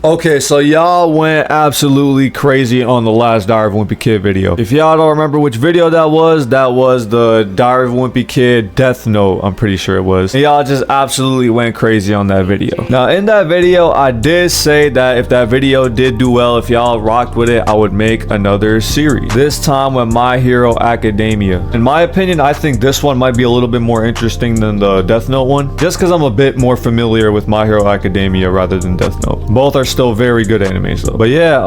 Okay, so y'all went absolutely crazy on the last Diary of a Wimpy Kid video. If y'all don't remember which video that was the Diary of a Wimpy Kid Death Note, I'm pretty sure it was. And y'all just absolutely went crazy on that video. Now, in that video, I did say that if that video did do well, if y'all rocked with it, I would make another series. This time with My Hero Academia. In my opinion, I think this one might be a little bit more interesting than the Death Note one, just because I'm a bit more familiar with My Hero Academia rather than Death Note. Both are still very good animes though. But yeah,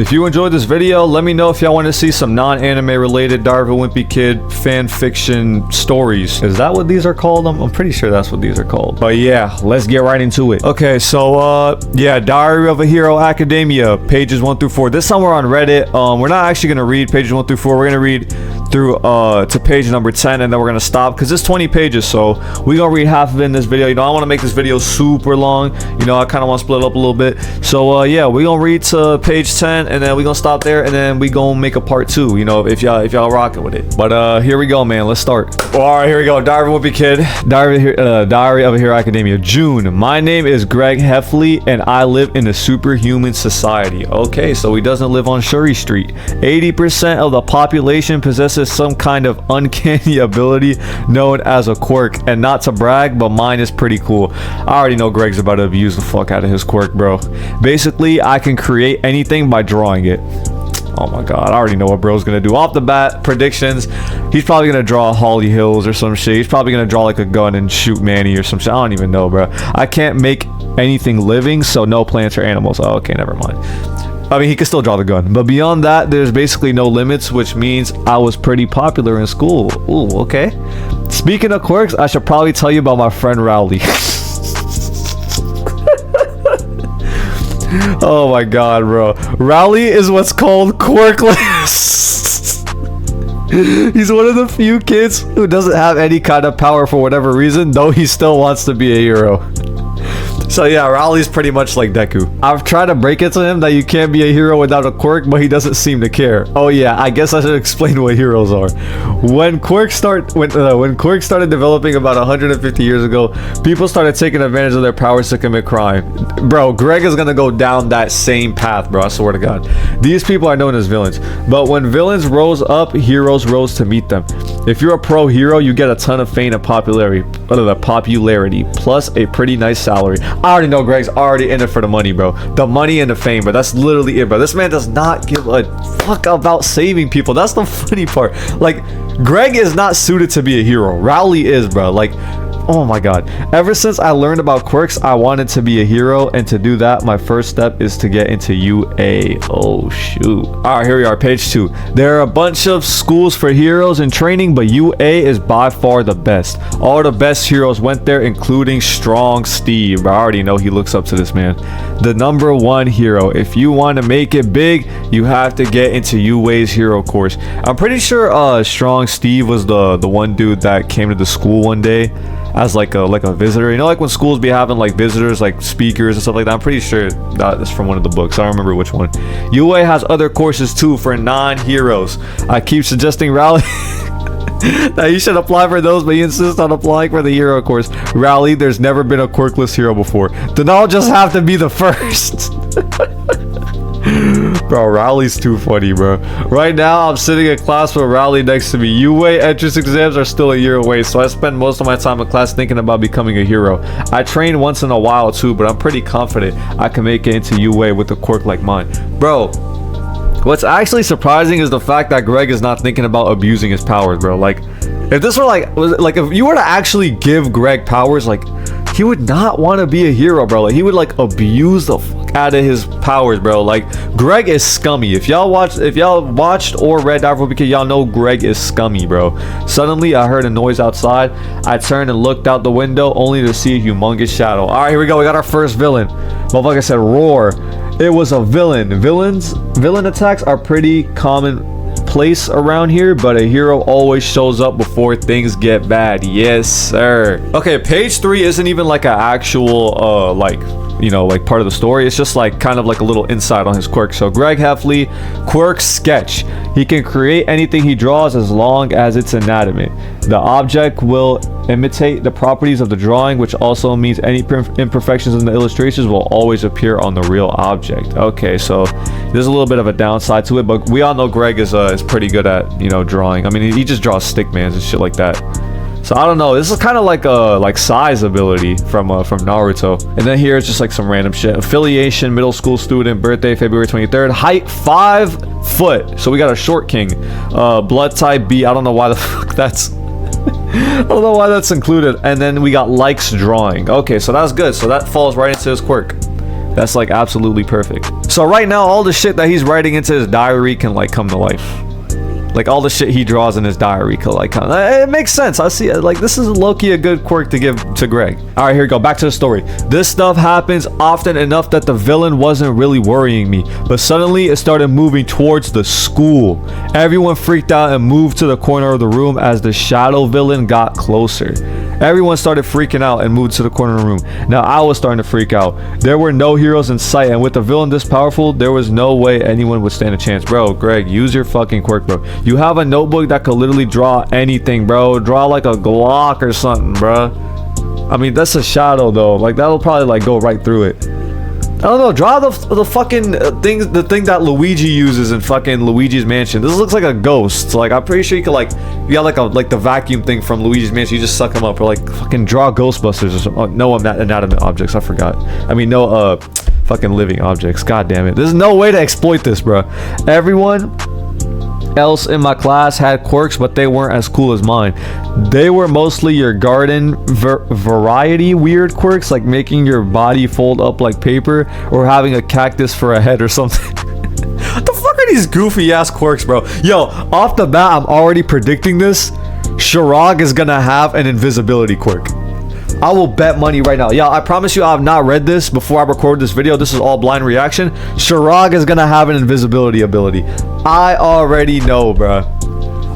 if you enjoyed this video, let me know if y'all want to see some non-anime related Diary of a Wimpy Kid fan fiction stories. Is that what these are called? I'm pretty sure that's what these are called. But yeah, let's get right into it. Okay, so yeah, Diary of a Hero Academia, pages 1 through 4. This time we're on Reddit. We're not actually gonna read pages 1 through 4. We're gonna read through to page number 10, and then we're gonna stop because it's 20 pages, so we gonna read half of it in this video. You know, I want to make this video super long. You know, I kind of want to split it up a little bit. So yeah, we gonna read to page 10, and then we gonna stop there, and then we gonna make a part 2. You know, if y'all rocking with it. But here we go, man. Let's start. All right, here we go. Diary of a Wimpy Kid. Diary of a Hero Academia. June. My name is Greg Heffley, and I live in a superhuman society. Okay, so he doesn't live on Shuri Street. 80% of the population possesses some kind of uncanny ability known as a quirk, and not to brag, but mine is pretty cool. I already know Greg's about to abuse the fuck out of his quirk, bro. Basically, I can create anything by drawing it. Oh my god, I already know what bro's gonna do. Off the bat, predictions, he's probably gonna draw Holly Hills or some shit. He's probably gonna draw like a gun and shoot Manny or some shit. I don't even know, bro. I can't make anything living, so no plants or animals. Oh, okay, never mind. I mean, he can still draw the gun, but beyond that, there's basically no limits, which means I was pretty popular in school. Ooh, okay. Speaking of quirks, I should probably tell you about my friend Rowley. Oh my god, bro. Rowley is what's called quirkless. He's one of the few kids who doesn't have any kind of power for whatever reason, though he still wants to be a hero. So yeah, Rowley's pretty much like Deku. I've tried to break it to him that you can't be a hero without a quirk, but he doesn't seem to care. Oh yeah, I guess I should explain what heroes are. When quirks started developing about 150 years ago, people started taking advantage of their powers to commit crime. Bro, Greg is gonna go down that same path, bro. I swear to God. These people are known as villains. But when villains rose up, heroes rose to meet them. If you're a pro hero, you get a ton of fame and popularity, plus a pretty nice salary. I already know Greg's already in it for the money, bro. The money and the fame, bro. That's literally it, bro. This man does not give a fuck about saving people. That's the funny part. Like, Greg is not suited to be a hero. Rowley is, bro. Like, oh my god. Ever since I learned about quirks, I wanted to be a hero, and to do that, my first step is to get into UA. Oh shoot. Alright, here we are, page 2. There are a bunch of schools for heroes in training, but UA is by far the best. All the best heroes went there, including Strong Steve. I already know he looks up to this man. The #1 hero. If you want to make it big, you have to get into UA's hero course. I'm pretty sure Strong Steve was the one dude that came to the school one day as like a visitor. You know, like when schools be having like visitors, like speakers and stuff like that. I'm pretty sure that is from one of the books. I don't remember which one. UA has other courses too for non-heroes. I keep suggesting Rowley that you should apply for those, but he insists on applying for the hero course. Rowley, there's never been a quirkless hero before. Then I'll just have to be the first. Bro, Rowley's too funny, bro. Right now, I'm sitting in class with Rowley next to me. UA entrance exams are still a year away, so I spend most of my time in class thinking about becoming a hero. I train once in a while too, but I'm pretty confident I can make it into UA with a quirk like mine. Bro, what's actually surprising is the fact that Greg is not thinking about abusing his powers, bro. Like, if this were like if you were to actually give Greg powers, like, he would not want to be a hero, bro. Like, he would like abuse the fuck out of his powers, bro. Like, Greg is scummy. If y'all watched or read Diary of a Wimpy Kid, y'all know Greg is scummy, bro. Suddenly, I heard a noise outside. I turned and looked out the window, only to see a humongous shadow. All right, here we go. We got our first villain. Motherfucker said roar. It was a villain. Villain attacks are pretty commonplace around here, but a hero always shows up before things get bad. Yes, sir. Okay, page 3 isn't even like an actual like you know, like part of the story. It's just like kind of like a little insight on his quirk. So Greg Heffley, quirk sketch. He can create anything he draws as long as it's inanimate. The object will imitate the properties of the drawing, which also means any imperfections in the illustrations will always appear on the real object. Okay, so there's a little bit of a downside to it, but we all know Greg is pretty good at, you know, drawing. I mean, he just draws stickmans and shit like that. So I don't know. This is kind of like a size ability from Naruto. And then here it's just like some random shit. Affiliation, middle school student, birthday February 23rd, height 5 foot. So we got a short king. Blood type B. I don't know why the fuck that's. I don't know why that's included. And then we got likes drawing. Okay, so that's good. So that falls right into his quirk. That's like absolutely perfect. So right now, all the shit that he's writing into his diary can like come to life. Like all the shit he draws in his diary can like come. It makes sense. I see it. Like this is low-key a good quirk to give to Greg. All right, here we go. Back to the story. This stuff happens often enough that the villain wasn't really worrying me, but suddenly it started moving towards the school. Everyone freaked out and moved to the corner of the room as the shadow villain got closer. Everyone started freaking out and moved to the corner of the room. Now I was starting to freak out. There were no heroes in sight, and with the villain this powerful, there was no way anyone would stand a chance. Bro, Greg, use your fucking quirk, bro. You have a notebook that could literally draw anything, bro. Draw like a Glock or something, bro. I mean, that's a shadow though. Like that'll probably like go right through it. I don't know. Draw the fucking the thing that Luigi uses in fucking Luigi's Mansion. This looks like a ghost. Like I'm pretty sure you could like, you got like the vacuum thing from Luigi's Mansion. You just suck them up, or like fucking draw Ghostbusters or something. Oh, no inanimate objects. I forgot. I mean no fucking living objects. God damn it. There's no way to exploit this, bro. Everyone else in my class had quirks, but they weren't as cool as mine. They were mostly your garden variety weird quirks, like making your body fold up like paper or having a cactus for a head or something. What the fuck are these goofy ass quirks, bro? Yo, off the bat, I'm already predicting this. Shirag is gonna have an invisibility quirk. I will bet money right now. Yeah, I promise you I have not read this before I record this video. This is all blind reaction. Shirag is gonna have an invisibility ability. I already know, bruh.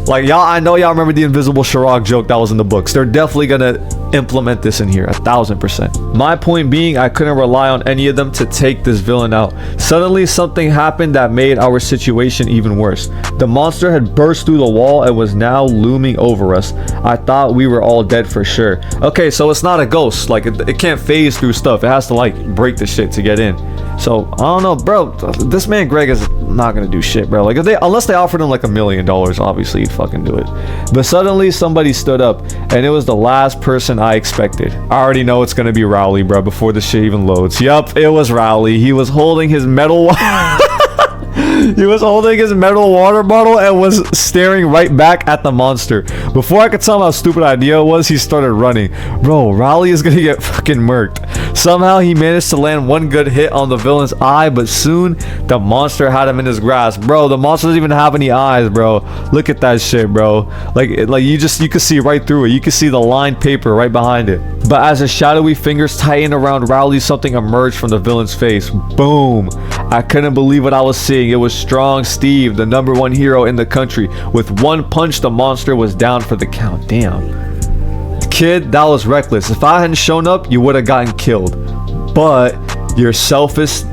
Like, y'all, I know y'all remember the invisible Shirag joke that was in the books. They're definitely gonna implement this in here, 1000%. My point being, I couldn't rely on any of them to take this villain out. Suddenly, something happened that made our situation even worse. The monster had burst through the wall and was now looming over us. I thought we were all dead for sure. Okay, so it's not a ghost. Like, it can't phase through stuff. It has to, like, break the shit to get in. So, I don't know, bro. This man Greg is not gonna do shit, bro. Like, unless they offered him like $1 million, obviously he'd fucking do it. But suddenly somebody stood up, and it was the last person I expected. I already know it's gonna be Rowley, bro, before the shit even loads. Yup, it was Rowley. He was holding his metal he was holding his metal water bottle and was staring right back at the monster. Before I could tell him how stupid idea it was, he started running. Bro, Rowley is gonna get fucking murked. Somehow he managed to land one good hit on the villain's eye, but soon the monster had him in his grasp. Bro, the monster doesn't even have any eyes, bro. Look at that shit, bro. Like you could see right through it. You could see the lined paper right behind it. But as his shadowy fingers tightened around Rowley, something emerged from the villain's face. Boom. I couldn't believe what I was seeing. It was Strong Steve, the #1 hero in the country. With one punch, the monster was down for the count. Damn. Kid, that was reckless. If I hadn't shown up, you would have gotten killed. But your selflessness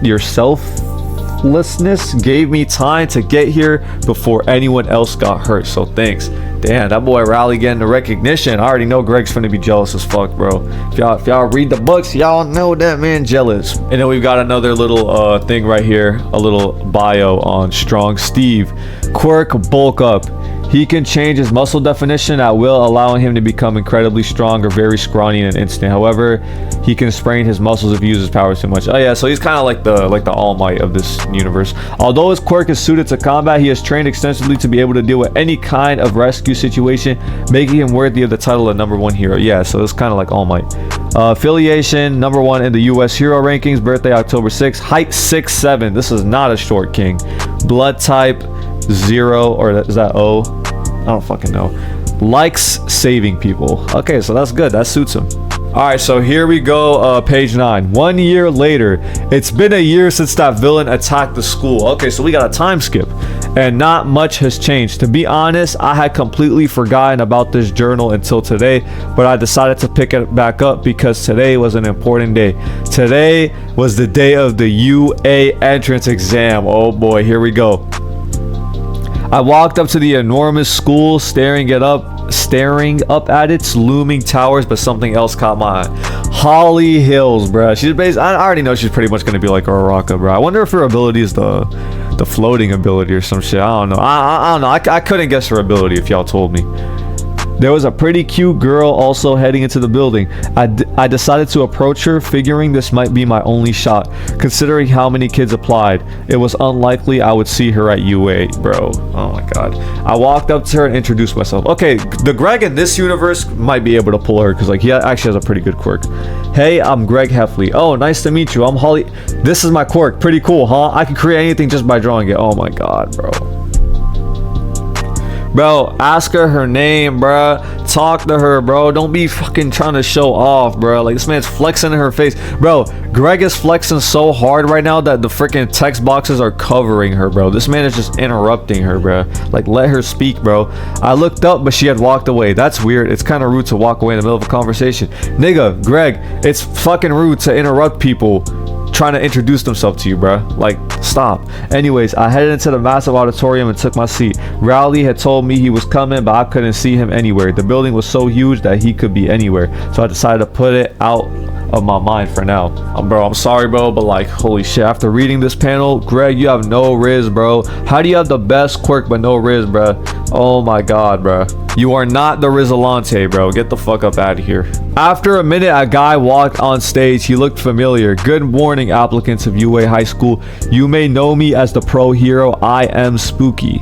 gave me time to get here before anyone else got hurt. So thanks. Damn, that boy Rowley getting the recognition. I already know Greg's finna be jealous as fuck, bro. If y'all read the books, y'all know that man jealous. And then we've got another little thing right here, a little bio on Strong Steve. Quirk, bulk up. He can change his muscle definition at will, allowing him to become incredibly strong or very scrawny in an instant. However, he can sprain his muscles if he uses powers too much. Oh yeah, so he's kind of like the All Might of this universe. Although his quirk is suited to combat, he has trained extensively to be able to deal with any kind of rescue situation, making him worthy of the title of #1 hero. Yeah, so it's kind of like All Might. Affiliation, #1 in the US hero rankings, birthday October 6th, height 6'7". This is not a short king. Blood type 0, or is that O? I don't fucking know. Likes saving people. Okay, so that's good. That suits him. Alright, so here we go, page 9. 1 year later. It's been a year since that villain attacked the school. Okay, so we got a time skip. and not much has changed. To be honest, I had completely forgotten about this journal until today, but I decided to pick it back up because today was an important day. Today was the day of the UA entrance exam. Oh boy, here we go. I walked up to the enormous school, staring up at its looming towers, but something else caught my eye. Holly Hills, bruh. She's based. I already know she's pretty much gonna be like Uraraka, bro. I wonder if her ability is the floating ability or some shit. I don't know. I don't know. I couldn't guess her ability if y'all told me. There was a pretty cute girl also heading into the building. I decided to approach her, figuring this might be my only shot, considering how many kids applied. It was unlikely I would see her at UA, bro. Oh my god. I walked up to her and introduced myself. Okay, the Greg in this universe might be able to pull her, because like he actually has a pretty good quirk. Hey, I'm Greg Heffley. Oh, nice to meet you. I'm Holly. This is my quirk. Pretty cool, huh? I can create anything just by drawing it. Oh my god, bro. Bro, ask her name, bro. Talk to her, bro. Don't be fucking trying to show off, bro. Like, this man's flexing in her face. Bro, Greg is flexing so hard right now that the freaking text boxes are covering her, bro. This man is just interrupting her, bro. Like, let her speak, bro. I looked up, but she had walked away. That's weird. It's kind of rude to walk away in the middle of a conversation. Nigga, Greg, it's fucking rude to interrupt people trying to introduce themselves to you, bro. Like, stop. Anyways, I headed into the massive auditorium and took my seat. Rowley had told me he was coming, but I couldn't see him anywhere. The building was so huge that he could be anywhere, so I decided to put it out of my mind for now. Bro, I'm sorry, bro, but like, holy shit, after reading this panel, Greg, you have no riz, bro. How do you have the best quirk but no riz, bro? Oh my god, bro. You are not the Rizalante, bro. Get the fuck up out of here. After a minute, a guy walked on stage. He looked familiar. Good morning, applicants of UA High School. You may know me as the pro hero. I am Spooky,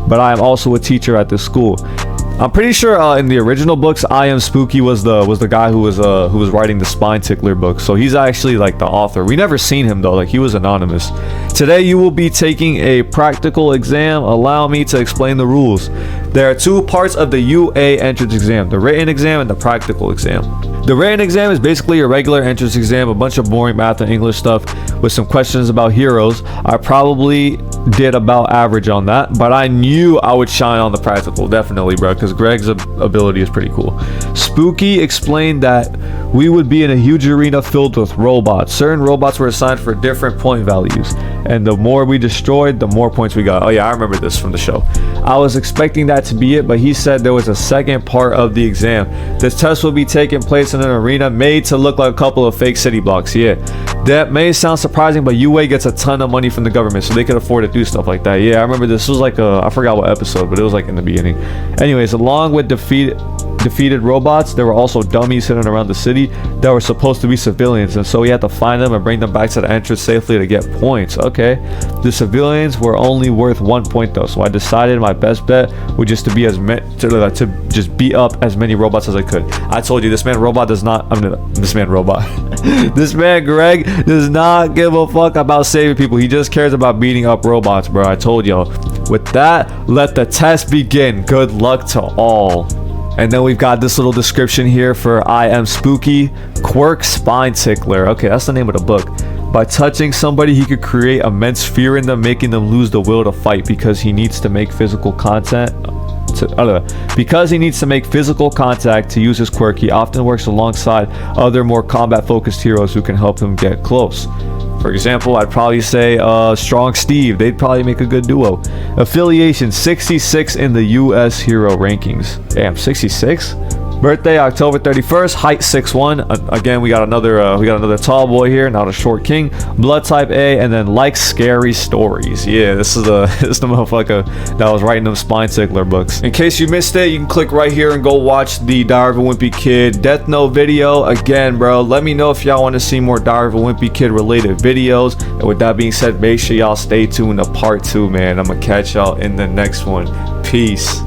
but I am also a teacher at this school. I'm pretty sure in the original books, I Am Spooky was the guy who was writing the Spine Tickler book. So he's actually like the author. We never seen him though. Like, he was anonymous. Today you will be taking a practical exam. Allow me to explain the rules. There are two parts of the UA entrance exam: the written exam and the practical exam. The written exam is basically a regular entrance exam, a bunch of boring math and English stuff with some questions about heroes. I probably did about average on that, but I knew I would shine on the practical, definitely, bro, because Greg's ability is pretty cool. Spooky explained that we would be in a huge arena filled with robots. Certain robots were assigned for different point values, and the more we destroyed, the more points we got. Oh yeah, I remember this from the show. I was expecting that to be it, but he said there was a second part of the exam. This test will be taking place in an arena made to look like a couple of fake city blocks. Yeah, that may sound surprising, but UA gets a ton of money from the government, so they could afford to do stuff like that. Yeah, I remember this was like I forgot what episode, but it was like in the beginning. Anyways, along with defeated robots, there were also dummies hidden around the city that were supposed to be civilians, and so we had to find them and bring them back to the entrance safely to get points. Okay, the civilians were only worth 1 point though, so I decided my best bet would just to be to just beat up as many robots as I could. I told you, this man robot does not this man Greg does not give a fuck about saving people. He just cares about beating up robots, bro. I told y'all. With that, let the test begin. Good luck to all. And then we've got this little description here for I Am Spooky. Quirk Spine Tickler. Okay, that's the name of the book. By touching somebody, he could create immense fear in them, making them lose the will to fight because he needs to make physical contact. Because he needs to make physical contact to use his quirk, he often works alongside other more combat-focused heroes who can help him get close. For example, I'd probably say Strong Steve. They'd probably make a good duo. Affiliation 66 in the US hero rankings. Damn, 66? Birthday October 31st, height 6'1". Again, we got another tall boy here, not a short king. Blood type A, and then likes scary stories. Yeah, this is the motherfucker that was writing them Spine Tickler books. In case you missed it, you can click right here and go watch the Diary of a Wimpy Kid Death Note video. Again, bro, let me know if y'all want to see more Diary of a Wimpy Kid related videos. And with that being said, make sure y'all stay tuned to part 2, man. I'm gonna catch y'all in the next one. Peace.